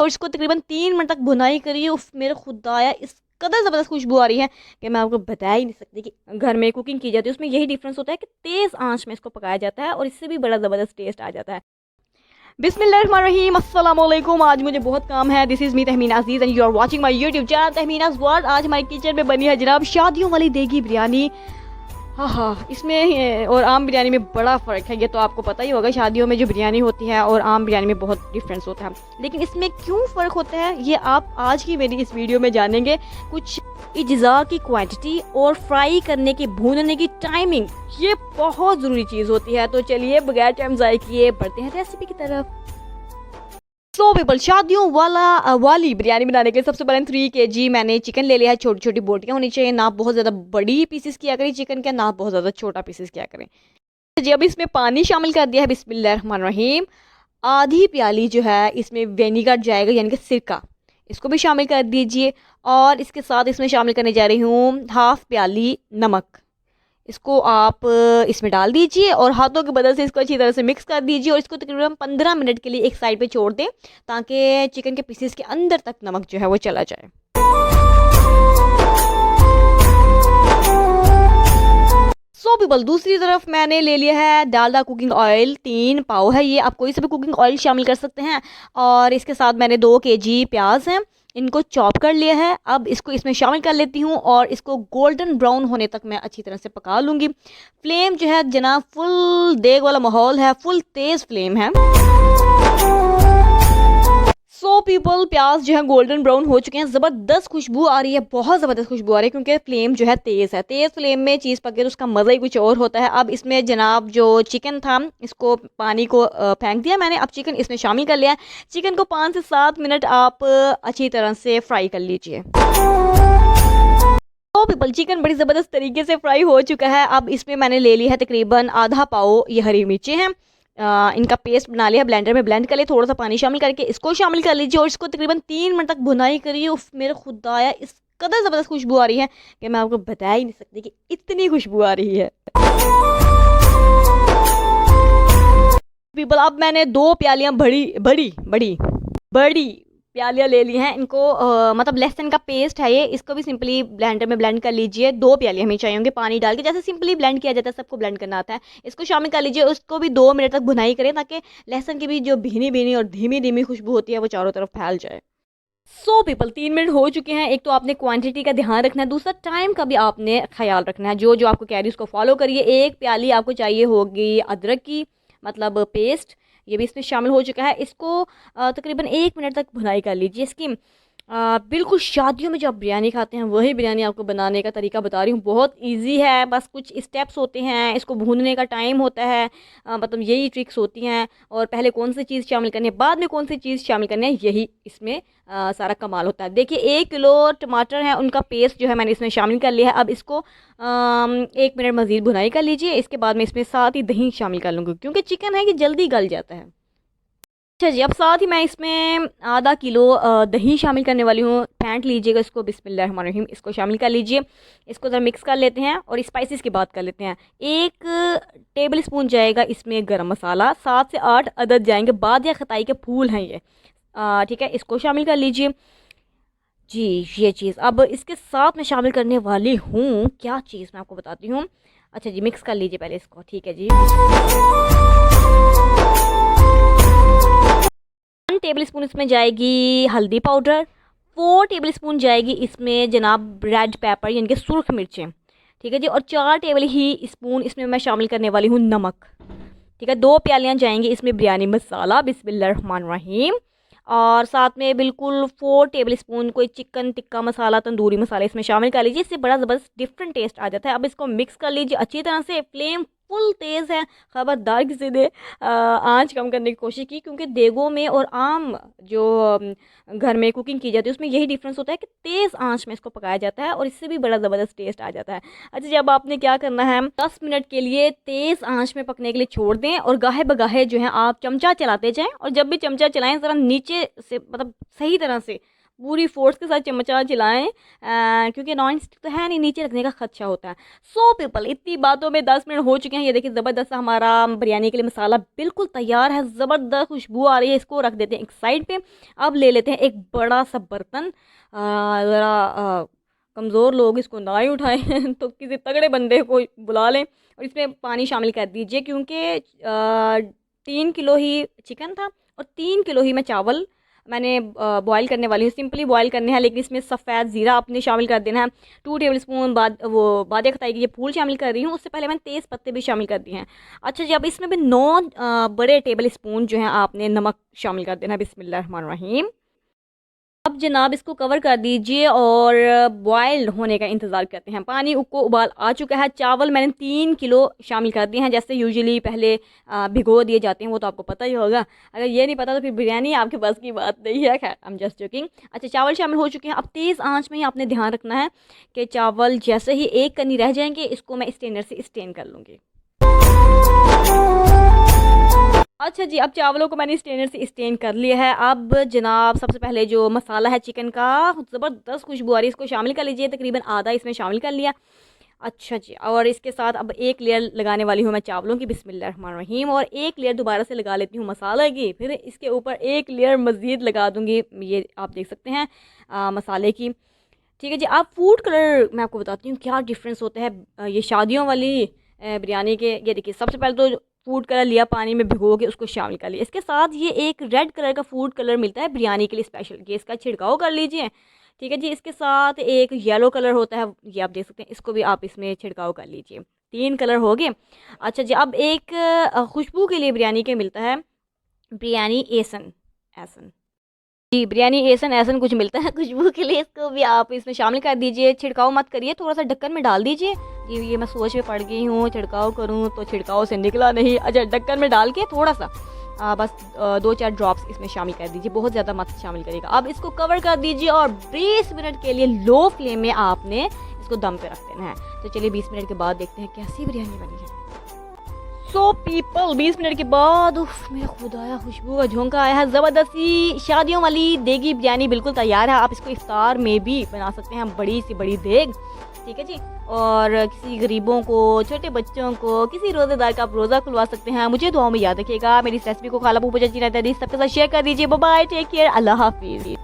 और इसको तकरीबन 3 मिनट तक भुनाई करिए। उफ मेरे खुदाया, इस कदर ज़बरदस्त खुशबू आ रही है कि मैं आपको बता ही नहीं सकती कि घर में कुकिंग की जाती है उसमें यही डिफरेंस होता है कि तेज़ आंच में इसको पकाया जाता है और इससे भी बड़ा ज़बरदस्त टेस्ट आ जाता है। बिस्मिल्लाहिर्रहमानिर्रहीम, अस्सलाम वालेकुम। आज मुझे बहुत काम है। This is me Tahmina Aziz and you are watching my YouTube channel Tahmina's world. आज हमारे किचन में बनी है जनाब शादियों वाली देगी बिरयानी। हाँ हाँ, इसमें और आम बिरयानी में बड़ा फ़र्क है, ये तो आपको पता ही होगा। शादियों में जो बिरयानी होती है और आम बिरयानी में बहुत डिफरेंस होता है, लेकिन इसमें क्यों फ़र्क होता है ये आप आज की मेरी इस वीडियो में जानेंगे। कुछ अज्जा की क्वांटिटी और फ्राई करने की, भूनने की टाइमिंग, ये बहुत ज़रूरी चीज़ होती है। तो चलिए बगैर टाइम ज़ाय किए बढ़ते हैं रेसिपी की तरफ। सो पीपल, शादियों वाली बिरयानी बनाने के लिए सबसे पहले 3 kg मैंने चिकन ले लिया है। छोटी छोटी बोटियाँ होनी चाहिए, ना बहुत ज़्यादा बड़ी पीसेस किया करें चिकन के, ना बहुत ज़्यादा छोटा पीसेस किया करें जी। अब इसमें पानी शामिल कर दिया है, बिस्मिल्लाहिर्रहमानिर्रहीम। आधी प्याली जो है इसमें विनेगर जाएगा, यानी कि सिरका, इसको भी शामिल कर दीजिए। और इसके साथ इसमें शामिल करने जा रही हूँ हाफ़ प्याली नमक। इसको आप इसमें डाल दीजिए और हाथों की मदद से इसको अच्छी तरह से मिक्स कर दीजिए और इसको तकरीबन 15 मिनट के लिए एक साइड पे छोड़ दें ताकि चिकन के पीसेस के अंदर तक नमक जो है वो चला जाए। सो पीपल, दूसरी तरफ मैंने ले लिया है डालडा कुकिंग ऑयल, 3 पाव है ये। आप कोई सा भी कुकिंग ऑयल शामिल कर सकते हैं। और इसके साथ मैंने 2 kg प्याज हैं, इनको चॉप कर लिया है। अब इसको इसमें शामिल कर लेती हूँ और इसको गोल्डन ब्राउन होने तक मैं अच्छी तरह से पका लूँगी। फ्लेम जो है जनाब फुल देग वाला माहौल है, फुल तेज़ फ्लेम है। सो पीपल, प्याज जो है गोल्डन ब्राउन हो चुके हैं, ज़बरदस्त खुशबू आ रही है, बहुत ज़बरदस्त खुशबू आ रही है क्योंकि फ्लेम जो है तेज़ है। तेज़ फ्लेम में चीज़ पके तो उसका मज़ा ही कुछ और होता है। अब इसमें जनाब जो चिकन था, इसको पानी को फेंक दिया मैंने। अब चिकन इसमें शामिल कर लिया है। चिकन को 5 से 7 मिनट आप अच्छी तरह से फ्राई कर लीजिए। तो पीपल, चिकन बड़ी ज़बरदस्त तरीके से फ्राई हो चुका है। अब इसमें मैंने ले लिया है तकरीबन आधा पाव ये हरी मिर्चें हैं। इनका पेस्ट बना लिया, ब्लेंडर में ब्लेंड कर लिया, थोड़ा सा पानी शामिल करके इसको शामिल कर लीजिए और इसको तकरीबन 3 मिनट तक भुनाई करिए। उफ मेरे खुदाया, इस कदर ज़बरदस्त खुशबू आ रही है कि मैं आपको बता ही नहीं सकती कि इतनी खुशबू आ रही है। पीपल, अब मैंने 2 प्यालियाँ बड़ी बड़ी बड़ी बड़ी प्यालियाँ ले ली हैं। इनको मतलब लहसुन का पेस्ट है ये, इसको भी सिंपली ब्लेंडर में ब्लेंड कर लीजिए। 2 प्यालियाँ हमें चाहिए होंगे पानी डाल के, जैसे सिंपली ब्लेंड किया जाता है, सबको ब्लेंड करना आता है। इसको शामिल कर लीजिए, उसको भी 2 मिनट तक भुनाई करें ताकि लहसुन की भी जो भीनी भीनी और धीमी धीमी खुशबू होती है वो चारों तरफ फैल जाए। सो पीपल, 3 मिनट हो चुके हैं। एक तो आपने क्वांटिटी का ध्यान रखना है, दूसरा टाइम का भी आपने ख्याल रखना है। जो जो आपको कह रही है उसको फॉलो करिए। 1 प्याली आपको चाहिए होगी अदरक की, मतलब पेस्ट, ये भी इसमें शामिल हो चुका है। इसको तकरीबन 1 मिनट तक भुनाई कर लीजिए इसकी। बिल्कुल शादियों में जो आप बिरयानी खाते हैं वही बिरयानी आपको बनाने का तरीका बता रही हूँ। बहुत इजी है, बस कुछ स्टेप्स होते हैं, इसको भूनने का टाइम होता है, मतलब यही ट्रिक्स होती हैं। और पहले कौन सी चीज़ शामिल करनी है, बाद में कौन सी चीज़ शामिल करनी है, यही इसमें सारा कमाल होता है। देखिए 1 किलो टमाटर है, उनका पेस्ट जो है मैंने इसमें शामिल कर लिया है। अब इसको 1 मिनट मज़ीद भुनाई कर लीजिए। इसके बाद मैं इसमें साथ ही दही शामिल कर लूँगी क्योंकि चिकन है कि जल्दी गल जाता है। अच्छा जी, अब साथ ही मैं इसमें आधा किलो दही शामिल करने वाली हूँ। फेंट लीजिएगा इसको, बिस्मिल्लाहिर्रहमानिर्रहीम। इसको शामिल कर लीजिए। इसको ज़रा मिक्स कर लेते हैं और स्पाइसेस की बात कर लेते हैं। 1 टेबल स्पून जाएगा इसमें गरम मसाला, 7 से 8 अदद जाएंगे बादिया खताई के फूल हैं ये, ठीक है, इसको शामिल कर लीजिए जी। ये चीज़ अब इसके साथ मैं शामिल करने वाली हूँ, क्या चीज़ मैं आपको बताती हूँ। अच्छा जी, मिक्स कर लीजिए पहले इसको, ठीक है जी। 1 टेबल स्पून इसमें जाएगी हल्दी पाउडर। 4 टेबल स्पून जाएगी इसमें जनाब रेड पेपर, यानी कि सुर्ख मिर्चें, ठीक है जी। और 4 टेबल ही स्पून इसमें मैं शामिल करने वाली हूँ नमक, ठीक है। 2 प्यालियाँ जाएंगी इसमें बिरयानी मसाला, बिस्मिल्लाहिर्रहमानिर्रहीम। और साथ में बिल्कुल 4 टेबल स्पून कोई चिकन टिक्का मसाला, तंदूरी मसाला इसमें शामिल कर लीजिए। इससे बड़ा ज़बरदस्त डिफरेंट टेस्ट आ जाता है। अब इसको मिक्स कर लीजिए अच्छी तरह से। फ्लेम फुल तेज़ है, ख़बरदार किसी ने आंच कम करने की कोशिश की क्योंकि देगों में और आम जो घर में कुकिंग की जाती है उसमें यही डिफरेंस होता है कि तेज़ आंच में इसको पकाया जाता है और इससे भी बड़ा ज़बरदस्त टेस्ट आ जाता है। अच्छा जी, अब आपने क्या करना है, 10 मिनट के लिए तेज़ आंच में पकने के लिए छोड़ दें और गाहे बगाहे जो है आप चमचा चलाते जाएं। और जब भी चमचा चलाएं ज़रा नीचे से, मतलब सही तरह से पूरी फोर्स के साथ चमचा चलाएं, क्योंकि नॉन स्टिक तो है नहीं, नीचे रखने का खदशा होता है। सो पीपल, इतनी बातों में 10 मिनट हो चुके हैं। ये देखिए ज़बरदस्त हमारा बिरयानी के लिए मसाला बिल्कुल तैयार है, ज़बरदस्त खुशबू आ रही है। इसको रख देते हैं एक साइड पे। अब ले लेते हैं एक बड़ा सा बर्तन। ज़रा कमज़ोर लोग इसको ना ही उठाएं तो किसी तगड़े बंदे को बुला लें और इसमें पानी शामिल कर दीजिए, क्योंकि 3 किलो ही चिकन था और 3 किलो ही मैं चावल मैंने बॉईल करने वाली हूँ। सिंपली बॉईल करने हैं, लेकिन इसमें सफ़ेद ज़ीरा आपने शामिल कर देना है। 2 टेबल स्पून बादे खताई की ये फूल शामिल कर रही हूँ। उससे पहले मैंने तेज़ पत्ते भी शामिल कर दिए हैं। अच्छा जी, अब इसमें भी 9 बड़े टेबल स्पून जो हैं आपने नमक शामिल कर देना है। बिस्मिल्लाहिर्रहमानिर्रहीम। अब जनाब इसको कवर कर दीजिए और बॉयल होने का इंतज़ार करते हैं। पानी को उबाल आ चुका है। चावल मैंने 3 किलो शामिल कर दिए हैं, जैसे यूजुअली पहले भिगो दिए जाते हैं, वो तो आपको पता ही होगा। अगर ये नहीं पता तो फिर बिरयानी आपके पास की बात नहीं है। खैर, आई एम जस्ट जोकिंग। अच्छा, चावल शामिल हो चुके हैं। अब तेज़ आंच में ही आपने ध्यान रखना है कि चावल जैसे ही एक कनी रह जाएंगे, इसको मैं स्टेनर से स्टेन कर लूँगी। अच्छा जी, अब चावलों को मैंने स्टेनर से स्टेन कर लिया है। अब जनाब सबसे पहले जो मसाला है चिकन का, ज़बरदस्त खुशबू आ रही है, इसको शामिल कर लीजिए। तकरीबन आधा इसमें शामिल कर लिया। अच्छा जी, और इसके साथ अब एक लेयर लगाने वाली हूँ मैं चावलों की। बिस्मिल्लाहिर्रहमानिर्रहीम। और एक लेयर दोबारा से लगा लेती हूँ मसाले की। फिर इसके ऊपर एक लेयर मज़ीद लगा दूँगी, ये आप देख सकते हैं, मसाले की। ठीक है जी। आप फूड कलर मैं आपको बताती हूँ क्या डिफरेंस होता है ये शादियों वाली बिरयानी के। ये देखिए, सबसे पहले तो फूड कलर लिया, पानी में भिगो के उसको शामिल कर लिया। इसके साथ ये एक रेड कलर का फूड कलर मिलता है बिरयानी के लिए स्पेशल, ये इसका छिड़काव कर लीजिए। ठीक है जी। इसके साथ एक येलो कलर होता है, ये आप देख सकते हैं, इसको भी आप इसमें छिड़काव कर लीजिए। 3 कलर हो गए। अच्छा जी, अब एक खुशबू के लिए बिरयानी के मिलता है बिरयानी एसन। एसन जी, बिरयानी एसन ऐसन कुछ मिलता है खुशबू के लिए, इसको भी आप इसमें शामिल कर दीजिए। छिड़काव मत करिए, थोड़ा सा ढक्कन में डाल दीजिए। ये मैं सोच में पड़ गई हूँ, छिड़काव करूँ तो छिड़काव से निकला नहीं। अच्छा, ढक्कन में डाल के थोड़ा सा बस 2-4 ड्रॉप्स इसमें शामिल कर दीजिए, बहुत ज़्यादा मत शामिल करिएगा। अब इसको कवर कर दीजिए और 20 मिनट के लिए लो फ्लेम में आपने इसको दम पे रख देना है। तो चलिए 20 मिनट के बाद देखते हैं कैसी बिरयानी बनी है। सो पीपल, 20 मिनट के बाद उफ मेरा खुदाया खुशबू का झोंका आया है। ज़बरदस्ती शादियों वाली देगी बिरयानी बिल्कुल तैयार है। आप इसको इफ्तार में भी बना सकते हैं, बड़ी सी बड़ी देग। ठीक है जी। और किसी गरीबों को, छोटे बच्चों को, किसी रोज़ेदार का आप रोज़ा खुलवा सकते हैं। मुझे दुआओं में याद रखिएगा। मेरी इस रेसिपी को खाला पूजा जी रहता है, सबके साथ शेयर कर दीजिए। बाय बाय, टेक केयर, अल्लाह हाफिज़।